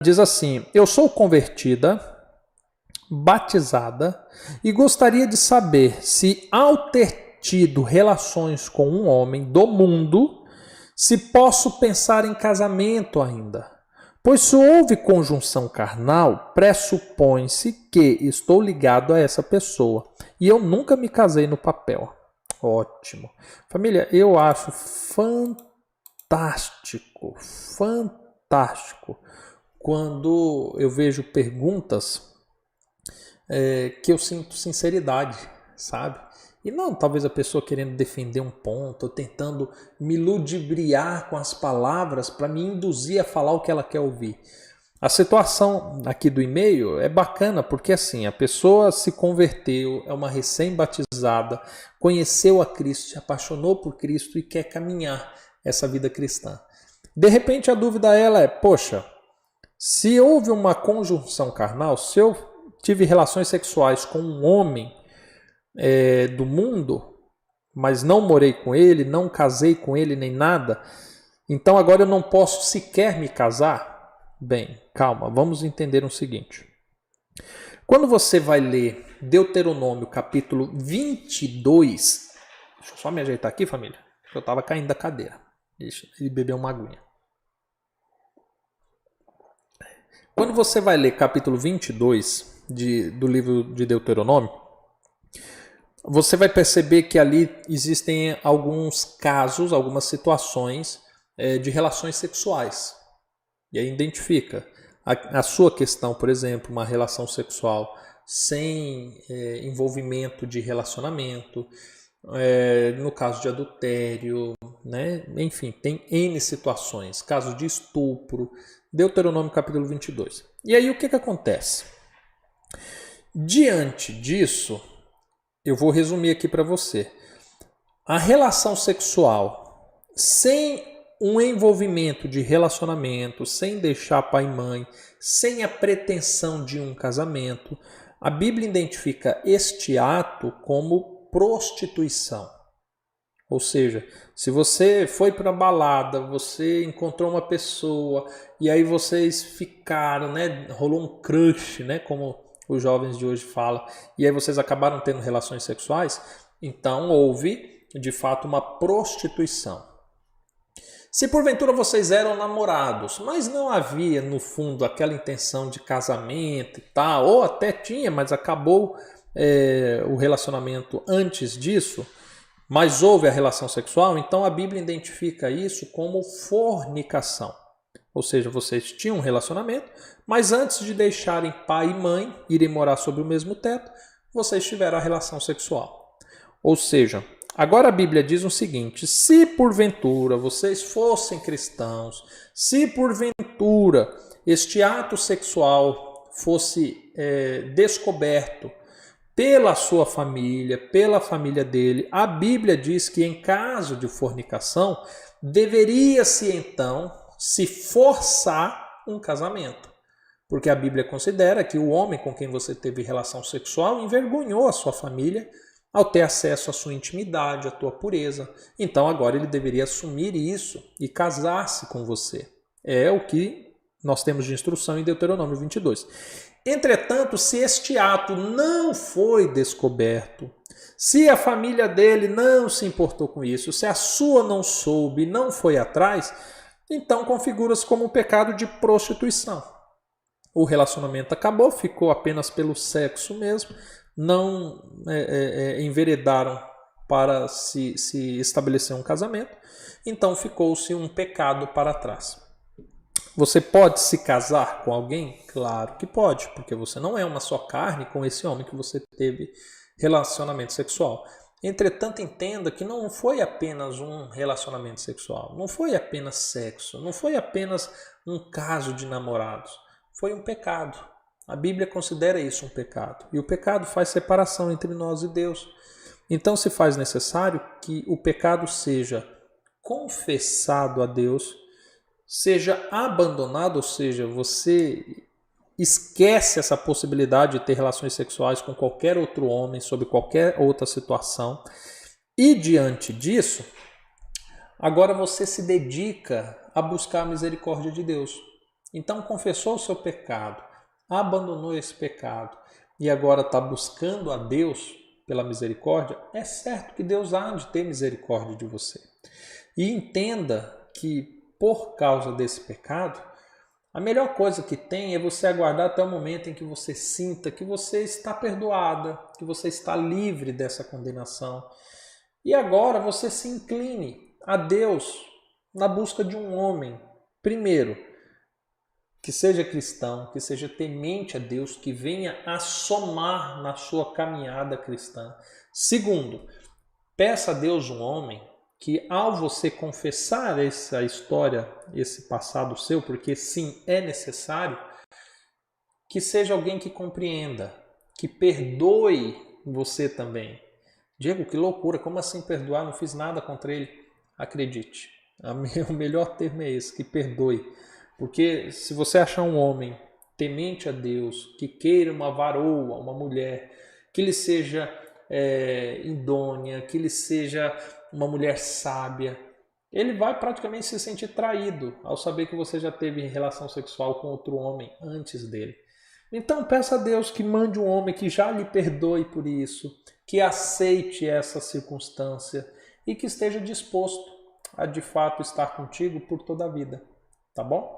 Diz assim: eu sou convertida, batizada e gostaria de saber se, ao ter tido relações com um homem do mundo, se posso pensar em casamento ainda. Pois se houve conjunção carnal, pressupõe-se que estou ligado a essa pessoa e eu nunca me casei no papel. Ótimo. Família, eu acho fantástico quando eu vejo perguntas que eu sinto sinceridade, sabe? E não talvez a pessoa querendo defender um ponto, ou tentando me ludibriar com as palavras para me induzir a falar o que ela quer ouvir. A situação aqui do e-mail é bacana porque assim, a pessoa se converteu, é uma recém-batizada, conheceu a Cristo, se apaixonou por Cristo e quer caminhar essa vida cristã. De repente a dúvida dela é, poxa, se houve uma conjunção carnal, se eu tive relações sexuais com um homem do mundo, mas não morei com ele, não casei com ele nem nada, então agora eu não posso sequer me casar? Bem, calma, vamos entender o seguinte. Quando você vai ler Deuteronômio capítulo 22, deixa eu só me ajeitar aqui, família, eu estava caindo da cadeira. Deixa ele beber uma aguinha. Quando você vai ler capítulo 22 do livro de Deuteronômio, você vai perceber que ali existem alguns casos, algumas situações de relações sexuais. E aí identifica a sua questão, por exemplo, uma relação sexual sem envolvimento de relacionamento, no caso de adultério, né? Enfim, tem N situações, casos de estupro, Deuteronômio capítulo 22. E aí o que acontece? Diante disso, eu vou resumir aqui para você. A relação sexual sem um envolvimento de relacionamento, sem deixar pai e mãe, sem a pretensão de um casamento, a Bíblia identifica este ato como prostituição. Ou seja, se você foi para a balada, você encontrou uma pessoa e aí vocês ficaram, né, rolou um crush, né, como os jovens de hoje falam, e aí vocês acabaram tendo relações sexuais, então houve de fato uma prostituição. Se porventura vocês eram namorados, mas não havia no fundo aquela intenção de casamento e tal, ou até tinha, mas acabou o relacionamento antes disso, mas houve a relação sexual, então a Bíblia identifica isso como fornicação. Ou seja, vocês tinham um relacionamento, mas antes de deixarem pai e mãe irem morar sob o mesmo teto, vocês tiveram a relação sexual. Ou seja, agora a Bíblia diz o seguinte: se porventura vocês fossem cristãos, se porventura este ato sexual fosse descoberto pela sua família, pela família dele, a Bíblia diz que em caso de fornicação, deveria-se então se forçar um casamento. Porque a Bíblia considera que o homem com quem você teve relação sexual envergonhou a sua família ao ter acesso à sua intimidade, à tua pureza. Então agora ele deveria assumir isso e casar-se com você. É o que nós temos de instrução em Deuteronômio 22. Entretanto, se este ato não foi descoberto, se a família dele não se importou com isso, se a sua não soube, não foi atrás, então configura-se como um pecado de prostituição. O relacionamento acabou, ficou apenas pelo sexo mesmo, não enveredaram para se estabelecer um casamento, então ficou-se um pecado para trás. Você pode se casar com alguém? Claro que pode, porque você não é uma só carne com esse homem que você teve relacionamento sexual. Entretanto, entenda que não foi apenas um relacionamento sexual, não foi apenas sexo, não foi apenas um caso de namorados, foi um pecado. A Bíblia considera isso um pecado. E o pecado faz separação entre nós e Deus. Então se faz necessário que o pecado seja confessado a Deus, seja abandonado, ou seja, você esquece essa possibilidade de ter relações sexuais com qualquer outro homem, sob qualquer outra situação. E diante disso, agora você se dedica a buscar a misericórdia de Deus. Então confessou o seu pecado, abandonou esse pecado e agora está buscando a Deus pela misericórdia, é certo que Deus há de ter misericórdia de você. E entenda que por causa desse pecado, a melhor coisa que tem é você aguardar até o momento em que você sinta que você está perdoada, que você está livre dessa condenação. E agora você se incline a Deus na busca de um homem, primeiro, que seja cristão, que seja temente a Deus, que venha a somar na sua caminhada cristã. Segundo, peça a Deus um homem que, ao você confessar essa história, esse passado seu, porque sim, é necessário, que seja alguém que compreenda, que perdoe você também. Diego, que loucura, como assim perdoar? Não fiz nada contra ele. Acredite, o melhor termo é esse, que perdoe. Porque se você achar um homem temente a Deus, que queira uma varoa, uma mulher, que lhe seja idônea, que lhe seja uma mulher sábia, ele vai praticamente se sentir traído ao saber que você já teve relação sexual com outro homem antes dele. Então peça a Deus que mande um homem que já lhe perdoe por isso, que aceite essa circunstância e que esteja disposto a de fato estar contigo por toda a vida. Tá bom?